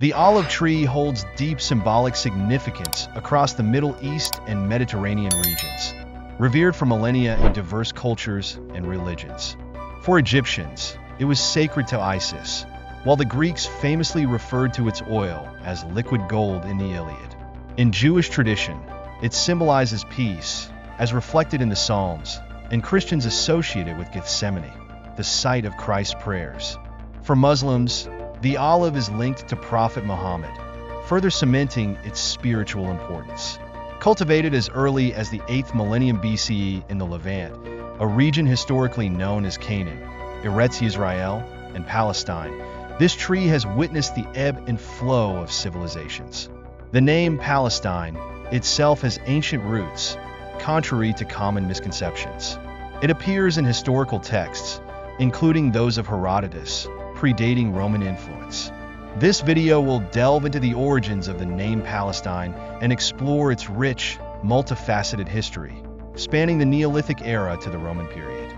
The olive tree holds deep symbolic significance across the Middle East and Mediterranean regions, revered for millennia in diverse cultures and religions. For Egyptians, it was sacred to Isis, while the Greeks famously referred to its oil as liquid gold in the Iliad. In Jewish tradition, it symbolizes peace, as reflected in the Psalms, and Christians associate it with Gethsemane, the site of Christ's prayers. For Muslims, the olive is linked to Prophet Muhammad, further cementing its spiritual importance. Cultivated as early as the 8th millennium BCE in the Levant, a region historically known as Canaan, Eretz Yisrael, and Palestine, this tree has witnessed the ebb and flow of civilizations. The name Palestine itself has ancient roots, contrary to common misconceptions. It appears in historical texts, including those of Herodotus, predating Roman influence. This video will delve into the origins of the name Palestine and explore its rich, multifaceted history, spanning the Neolithic era to the Roman period.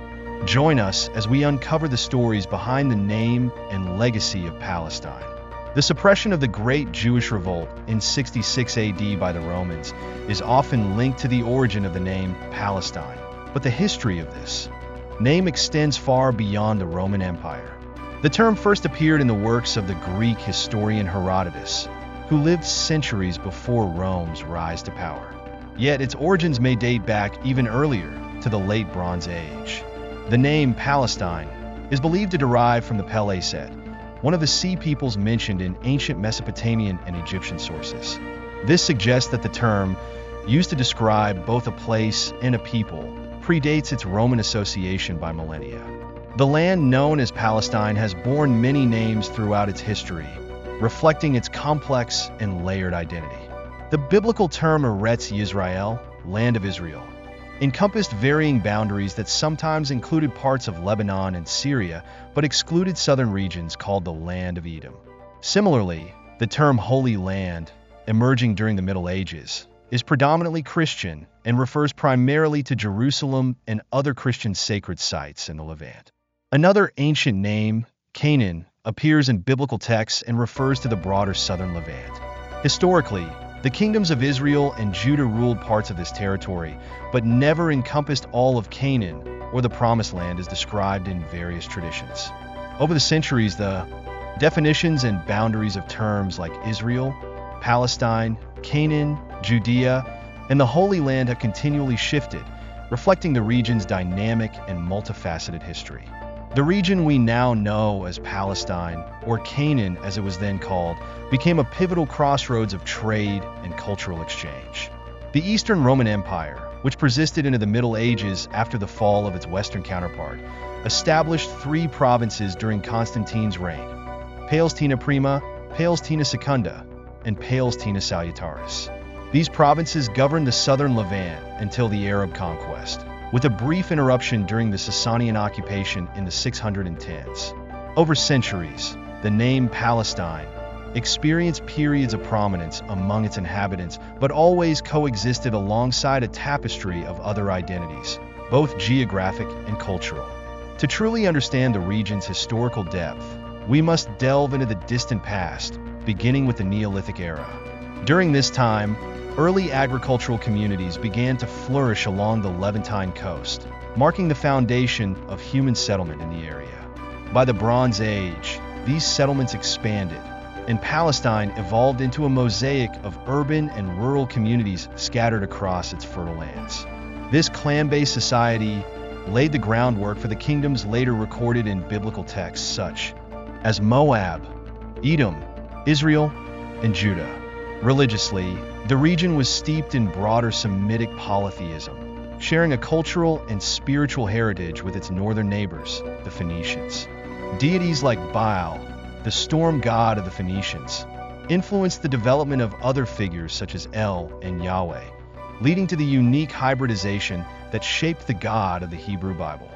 Join us as we uncover the stories behind the name and legacy of Palestine. The suppression of the Great Jewish Revolt in 66 AD by the Romans is often linked to the origin of the name Palestine, but the history of this name extends far beyond the Roman Empire. The term first appeared in the works of the Greek historian Herodotus, who lived centuries before Rome's rise to power. Yet its origins may date back even earlier, to the late Bronze Age. The name Palestine is believed to derive from the Peleset, one of the sea peoples mentioned in ancient Mesopotamian and Egyptian sources. This suggests that the term, used to describe both a place and a people, predates its Roman association by millennia. The land known as Palestine has borne many names throughout its history, reflecting its complex and layered identity. The biblical term Eretz Yisrael, land of Israel, encompassed varying boundaries that sometimes included parts of Lebanon and Syria, but excluded southern regions called the Land of Edom. Similarly, the term Holy Land, emerging during the Middle Ages, is predominantly Christian and refers primarily to Jerusalem and other Christian sacred sites in the Levant. Another ancient name, Canaan, appears in biblical texts and refers to the broader southern Levant. Historically, the kingdoms of Israel and Judah ruled parts of this territory, but never encompassed all of Canaan or the Promised Land as described in various traditions. Over the centuries, the definitions and boundaries of terms like Israel, Palestine, Canaan, Judea, and the Holy Land have continually shifted, reflecting the region's dynamic and multifaceted history. The region we now know as Palestine, or Canaan as it was then called, became a pivotal crossroads of trade and cultural exchange. The Eastern Roman Empire, which persisted into the Middle Ages after the fall of its Western counterpart, established 3 provinces during Constantine's reign: Palestina Prima, Palestina Secunda, and Palestina Salutaris. These provinces governed the southern Levant until the Arab conquest, with a brief interruption during the Sasanian occupation in the 610s. Over centuries, the name Palestine experienced periods of prominence among its inhabitants, but always coexisted alongside a tapestry of other identities, both geographic and cultural. To truly understand the region's historical depth, we must delve into the distant past, beginning with the Neolithic era. During this time, early agricultural communities began to flourish along the Levantine coast, marking the foundation of human settlement in the area. By the Bronze Age, these settlements expanded, and Palestine evolved into a mosaic of urban and rural communities scattered across its fertile lands. This clan-based society laid the groundwork for the kingdoms later recorded in biblical texts such as Moab, Edom, Israel, and Judah. Religiously, the region was steeped in broader Semitic polytheism, sharing a cultural and spiritual heritage with its northern neighbors, the Phoenicians. Deities like Baal, the storm god of the Phoenicians, influenced the development of other figures such as El and Yahweh, leading to the unique hybridization that shaped the God of the Hebrew Bible.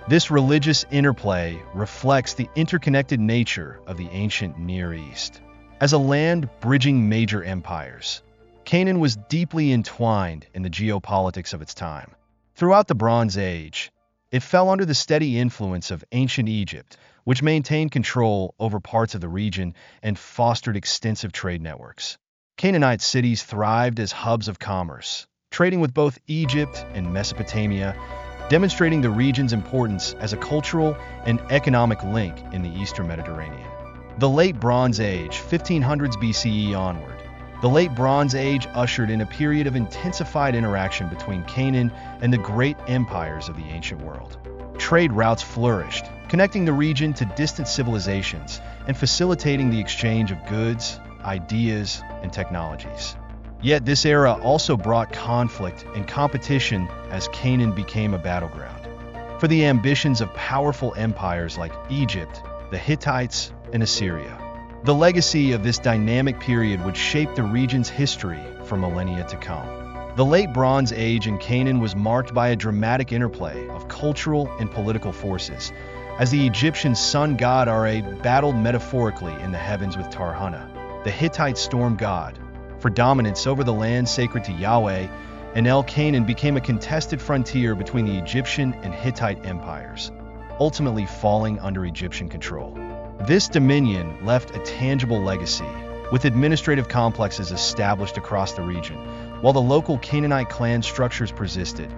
This religious interplay reflects the interconnected nature of the ancient Near East. As a land bridging major empires, Canaan was deeply entwined in the geopolitics of its time. Throughout the Bronze Age, it fell under the steady influence of ancient Egypt, which maintained control over parts of the region and fostered extensive trade networks. Canaanite cities thrived as hubs of commerce, trading with both Egypt and Mesopotamia, demonstrating the region's importance as a cultural and economic link in the Eastern Mediterranean. The Late Bronze Age, 1500s BCE onward. The Late Bronze Age ushered in a period of intensified interaction between Canaan and the great empires of the ancient world. Trade routes flourished, connecting the region to distant civilizations and facilitating the exchange of goods, ideas, and technologies. Yet this era also brought conflict and competition as Canaan became a battleground for the ambitions of powerful empires like Egypt, the Hittites, and Assyria. The legacy of this dynamic period would shape the region's history for millennia to come. The Late Bronze Age in Canaan was marked by a dramatic interplay of cultural and political forces, as the Egyptian sun god Ra battled metaphorically in the heavens with Tarhunna, the Hittite storm god, for dominance over the land sacred to Yahweh, and El-Canaan became a contested frontier between the Egyptian and Hittite empires, ultimately falling under Egyptian control. This dominion left a tangible legacy, with administrative complexes established across the region, while the local Canaanite clan structures persisted,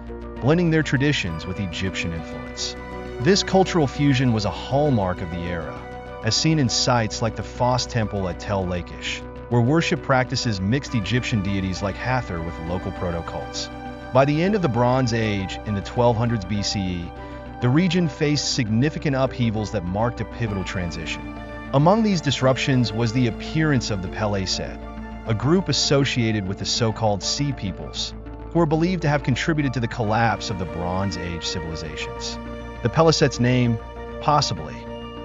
blending their traditions with Egyptian influence. This cultural fusion was a hallmark of the era, as seen in sites like the Phos Temple at Tel Lachish, where worship practices mixed Egyptian deities like Hathor with local proto-cults. By the end of the Bronze Age, in the 1200s BCE, the region faced significant upheavals that marked a pivotal transition. Among these disruptions was the appearance of the Peleset, a group associated with the so-called Sea Peoples, who are believed to have contributed to the collapse of the Bronze Age civilizations. The Peleset's name, possibly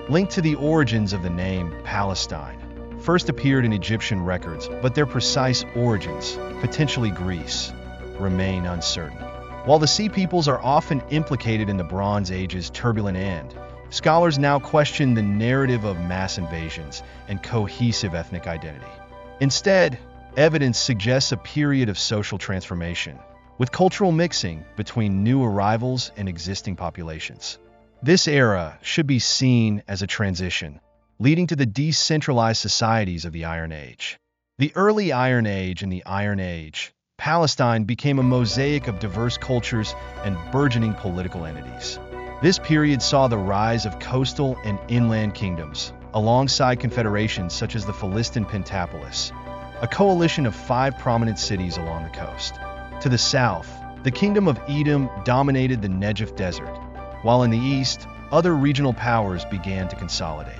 linked to the origins of the name Palestine, first appeared in Egyptian records, but their precise origins, potentially Greece, remain uncertain. While the Sea Peoples are often implicated in the Bronze Age's turbulent end, scholars now question the narrative of mass invasions and cohesive ethnic identity. Instead, evidence suggests a period of social transformation, with cultural mixing between new arrivals and existing populations. This era should be seen as a transition, leading to the decentralized societies of the Iron Age. The early Iron Age and the Iron Age, Palestine became a mosaic of diverse cultures and burgeoning political entities. This period saw the rise of coastal and inland kingdoms, alongside confederations such as the Philistine Pentapolis, a coalition of 5 prominent cities along the coast. To the south, the Kingdom of Edom dominated the Negev Desert, while in the east, other regional powers began to consolidate.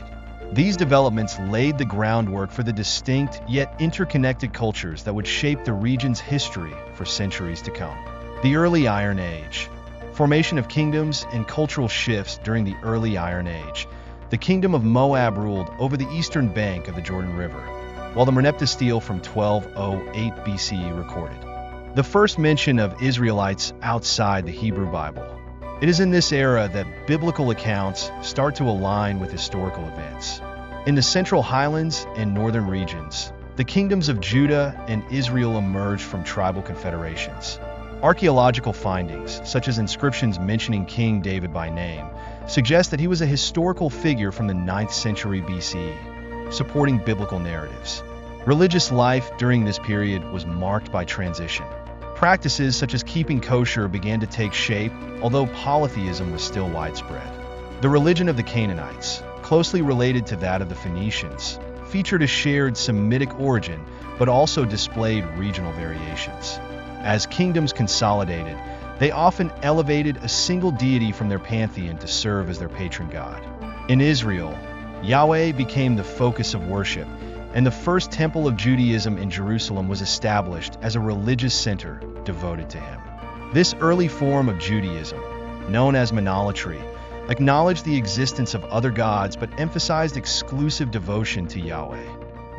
These developments laid the groundwork for the distinct yet interconnected cultures that would shape the region's history for centuries to come. The Early Iron Age. Formation of kingdoms and cultural shifts during the Early Iron Age. The Kingdom of Moab ruled over the eastern bank of the Jordan River, while the Merneptah Stele from 1208 BCE recorded the first mention of Israelites outside the Hebrew Bible. It is in this era that biblical accounts start to align with historical events. In the Central Highlands and northern regions, the kingdoms of Judah and Israel emerged from tribal confederations. Archaeological findings, such as inscriptions mentioning King David by name, suggest that he was a historical figure from the 9th century BCE, supporting biblical narratives. Religious life during this period was marked by transition. Practices such as keeping kosher began to take shape, although polytheism was still widespread. The religion of the Canaanites, closely related to that of the Phoenicians, featured a shared Semitic origin, but also displayed regional variations. As kingdoms consolidated, they often elevated a single deity from their pantheon to serve as their patron god. In Israel, Yahweh became the focus of worship, and the first temple of Judaism in Jerusalem was established as a religious center devoted to him. This early form of Judaism, known as monolatry, acknowledged the existence of other gods but emphasized exclusive devotion to Yahweh.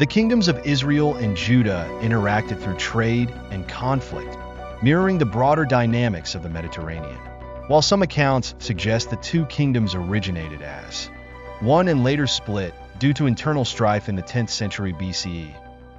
The kingdoms of Israel and Judah interacted through trade and conflict, mirroring the broader dynamics of the Mediterranean. While some accounts suggest the 2 kingdoms originated as one and later split due to internal strife in the 10th century BCE,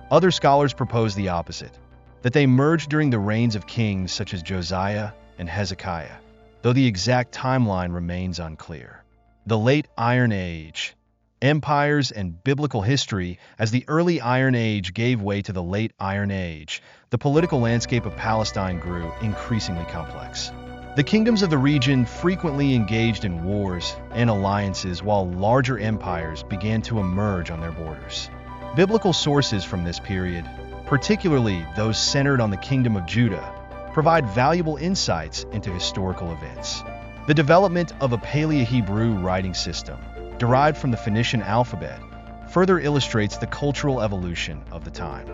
other scholars propose the opposite, that they merged during the reigns of kings such as Josiah and Hezekiah, though the exact timeline remains unclear. The Late Iron Age. Empires and biblical history. As the early Iron Age gave way to the Late Iron Age, the political landscape of Palestine grew increasingly complex. The kingdoms of the region frequently engaged in wars and alliances while larger empires began to emerge on their borders. Biblical sources from this period, particularly those centered on the Kingdom of Judah, provide valuable insights into historical events. The development of a Paleo-Hebrew writing system, derived from the Phoenician alphabet, further illustrates the cultural evolution of the time.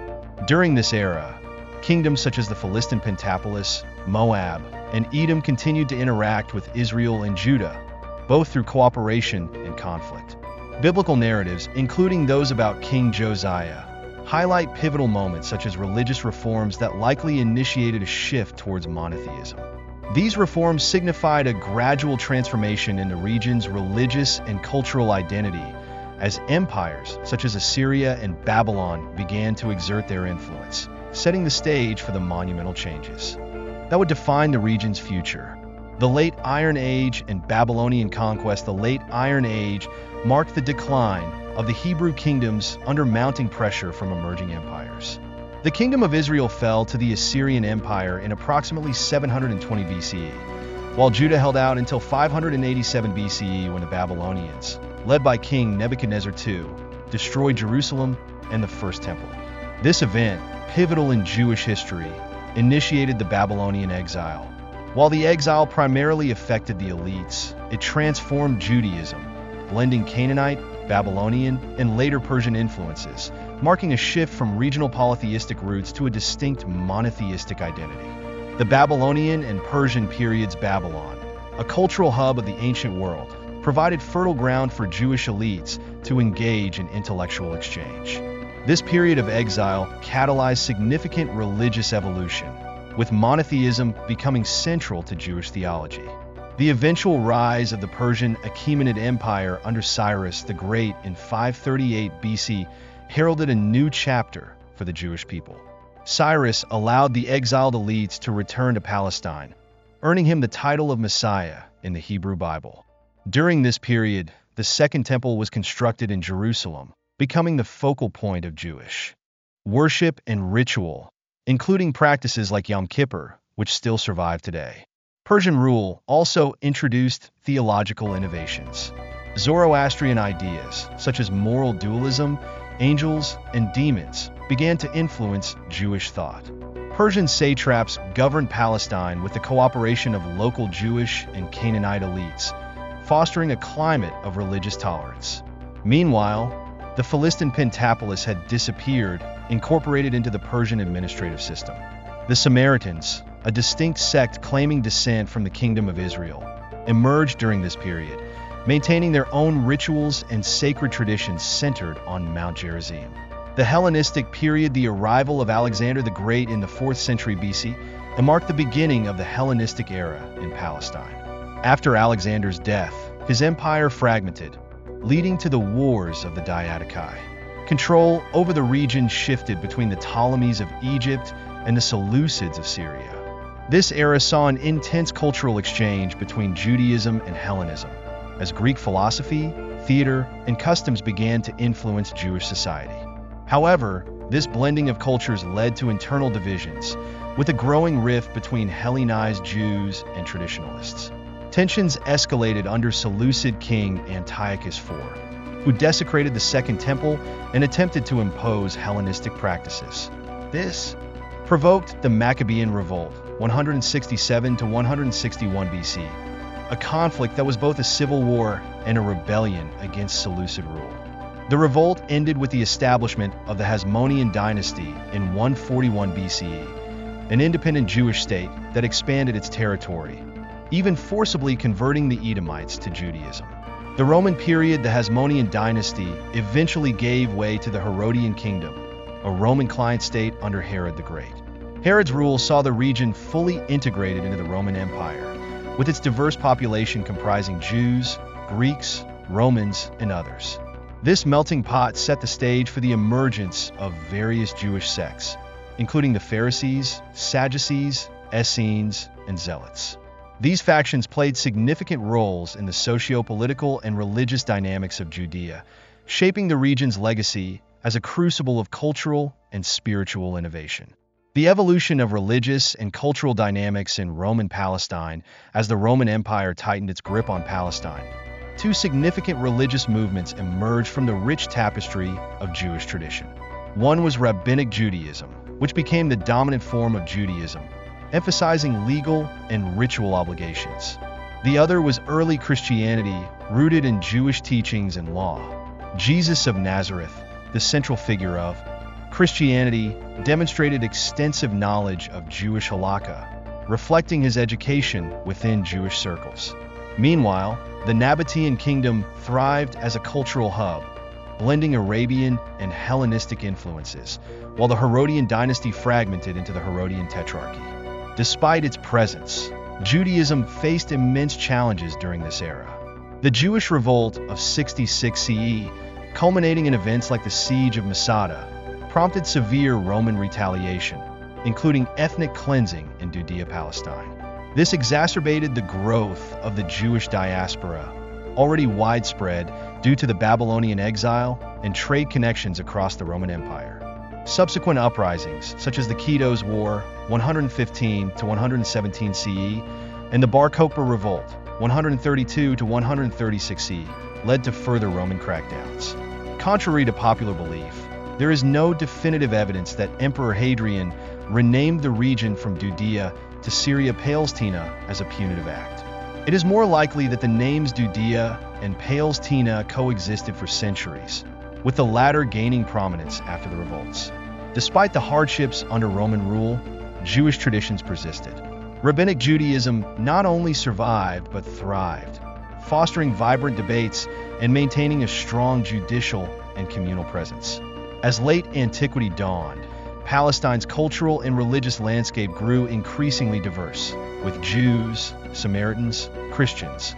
During this era, kingdoms such as the Philistine Pentapolis, Moab, and Edom continued to interact with Israel and Judah, both through cooperation and conflict. Biblical narratives, including those about King Josiah, highlight pivotal moments such as religious reforms that likely initiated a shift towards monotheism. These reforms signified a gradual transformation in the region's religious and cultural identity as empires such as Assyria and Babylon began to exert their influence, setting the stage for the monumental changes that would define the region's future. The Late Iron Age and Babylonian conquest. The Late Iron Age marked the decline of the Hebrew kingdoms under mounting pressure from emerging empires. The Kingdom of Israel fell to the Assyrian Empire in approximately 720 BCE, while Judah held out until 587 BCE when the Babylonians, led by King Nebuchadnezzar II, destroyed Jerusalem and the First Temple. This event, pivotal in Jewish history, initiated the Babylonian exile. While the exile primarily affected the elites, it transformed Judaism, blending Canaanite, Babylonian, and later Persian influences, marking a shift from regional polytheistic roots to a distinct monotheistic identity. The Babylonian and Persian periods. Babylon, a cultural hub of the ancient world, provided fertile ground for Jewish elites to engage in intellectual exchange. This period of exile catalyzed significant religious evolution, with monotheism becoming central to Jewish theology. The eventual rise of the Persian Achaemenid Empire under Cyrus the Great in 538 BC heralded a new chapter for the Jewish people. Cyrus allowed the exiled elites to return to Palestine, earning him the title of Messiah in the Hebrew Bible. During this period, the Second Temple was constructed in Jerusalem, becoming the focal point of Jewish worship and ritual, including practices like Yom Kippur, which still survive today. Persian rule also introduced theological innovations. Zoroastrian ideas, such as moral dualism, angels, and demons, began to influence Jewish thought. Persian satraps governed Palestine with the cooperation of local Jewish and Canaanite elites, fostering a climate of religious tolerance. Meanwhile, the Philistine Pentapolis had disappeared, incorporated into the Persian administrative system. The Samaritans, a distinct sect claiming descent from the Kingdom of Israel, emerged during this period, maintaining their own rituals and sacred traditions centered on Mount Gerizim. The Hellenistic period. The arrival of Alexander the Great in the 4th century BC marked the beginning of the Hellenistic era in Palestine. After Alexander's death, his empire fragmented, leading to the Wars of the Diadochi. Control over the region shifted between the Ptolemies of Egypt and the Seleucids of Syria. This era saw an intense cultural exchange between Judaism and Hellenism, as Greek philosophy, theater, and customs began to influence Jewish society. However, this blending of cultures led to internal divisions, with a growing rift between Hellenized Jews and traditionalists. Tensions escalated under Seleucid king Antiochus IV, who desecrated the Second Temple and attempted to impose Hellenistic practices. This provoked the Maccabean Revolt, 167 to 161 BC, a conflict that was both a civil war and a rebellion against Seleucid rule. The revolt ended with the establishment of the Hasmonean dynasty in 141 BCE, an independent Jewish state that expanded its territory, even forcibly converting the Edomites to Judaism. The Roman period. The Hasmonean dynasty eventually gave way to the Herodian kingdom, a Roman client state under Herod the Great. Herod's rule saw the region fully integrated into the Roman Empire, with its diverse population comprising Jews, Greeks, Romans, and others. This melting pot set the stage for the emergence of various Jewish sects, including the Pharisees, Sadducees, Essenes, and Zealots. These factions played significant roles in the socio-political and religious dynamics of Judea, shaping the region's legacy as a crucible of cultural and spiritual innovation. The evolution of religious and cultural dynamics in Roman Palestine as the Roman Empire tightened its grip on Palestine. Two significant religious movements emerged from the rich tapestry of Jewish tradition. One was Rabbinic Judaism, which became the dominant form of Judaism, emphasizing legal and ritual obligations. The other was early Christianity, rooted in Jewish teachings and law. Jesus of Nazareth, the central figure of Christianity, demonstrated extensive knowledge of Jewish halakha, reflecting his education within Jewish circles. Meanwhile, the Nabatean kingdom thrived as a cultural hub, blending Arabian and Hellenistic influences, while the Herodian dynasty fragmented into the Herodian Tetrarchy. Despite its presence, Judaism faced immense challenges during this era. The Jewish revolt of 66 CE, culminating in events like the Siege of Masada, prompted severe Roman retaliation, including ethnic cleansing in Judea, Palestine. This exacerbated the growth of the Jewish diaspora, already widespread due to the Babylonian exile and trade connections across the Roman Empire. Subsequent uprisings, such as the Kitos War, 115 to 117 CE, and the Bar Kokhba Revolt, 132 to 136 CE, led to further Roman crackdowns. Contrary to popular belief, there is no definitive evidence that Emperor Hadrian renamed the region from Judea to Syria Palestina as a punitive act. It is more likely that the names Judea and Palestina coexisted for centuries, with the latter gaining prominence after the revolts. Despite the hardships under Roman rule, Jewish traditions persisted. Rabbinic Judaism not only survived but thrived, fostering vibrant debates and maintaining a strong judicial and communal presence. As late antiquity dawned, Palestine's cultural and religious landscape grew increasingly diverse, with Jews, Samaritans, Christians,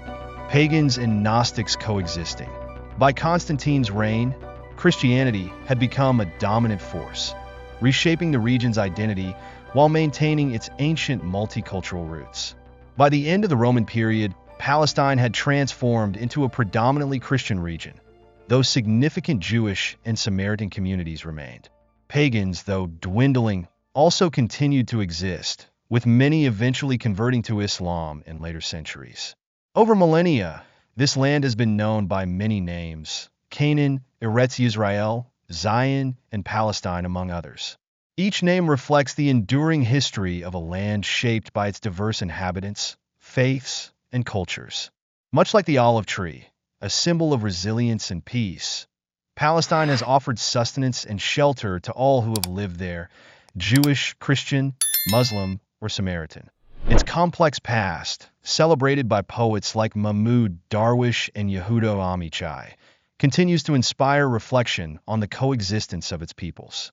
pagans, and Gnostics coexisting. By Constantine's reign, Christianity had become a dominant force, reshaping the region's identity while maintaining its ancient multicultural roots. By the end of the Roman period, Palestine had transformed into a predominantly Christian region, though significant Jewish and Samaritan communities remained. Pagans, though dwindling, also continued to exist, with many eventually converting to Islam in later centuries. Over millennia, this land has been known by many names: Canaan, Eretz Yisrael, Zion, and Palestine, among others. Each name reflects the enduring history of a land shaped by its diverse inhabitants, faiths, and cultures. Much like the olive tree, a symbol of resilience and peace, Palestine has offered sustenance and shelter to all who have lived there, Jewish, Christian, Muslim, or Samaritan. Its complex past, celebrated by poets like Mahmoud Darwish and Yehuda Amichai, continues to inspire reflection on the coexistence of its peoples.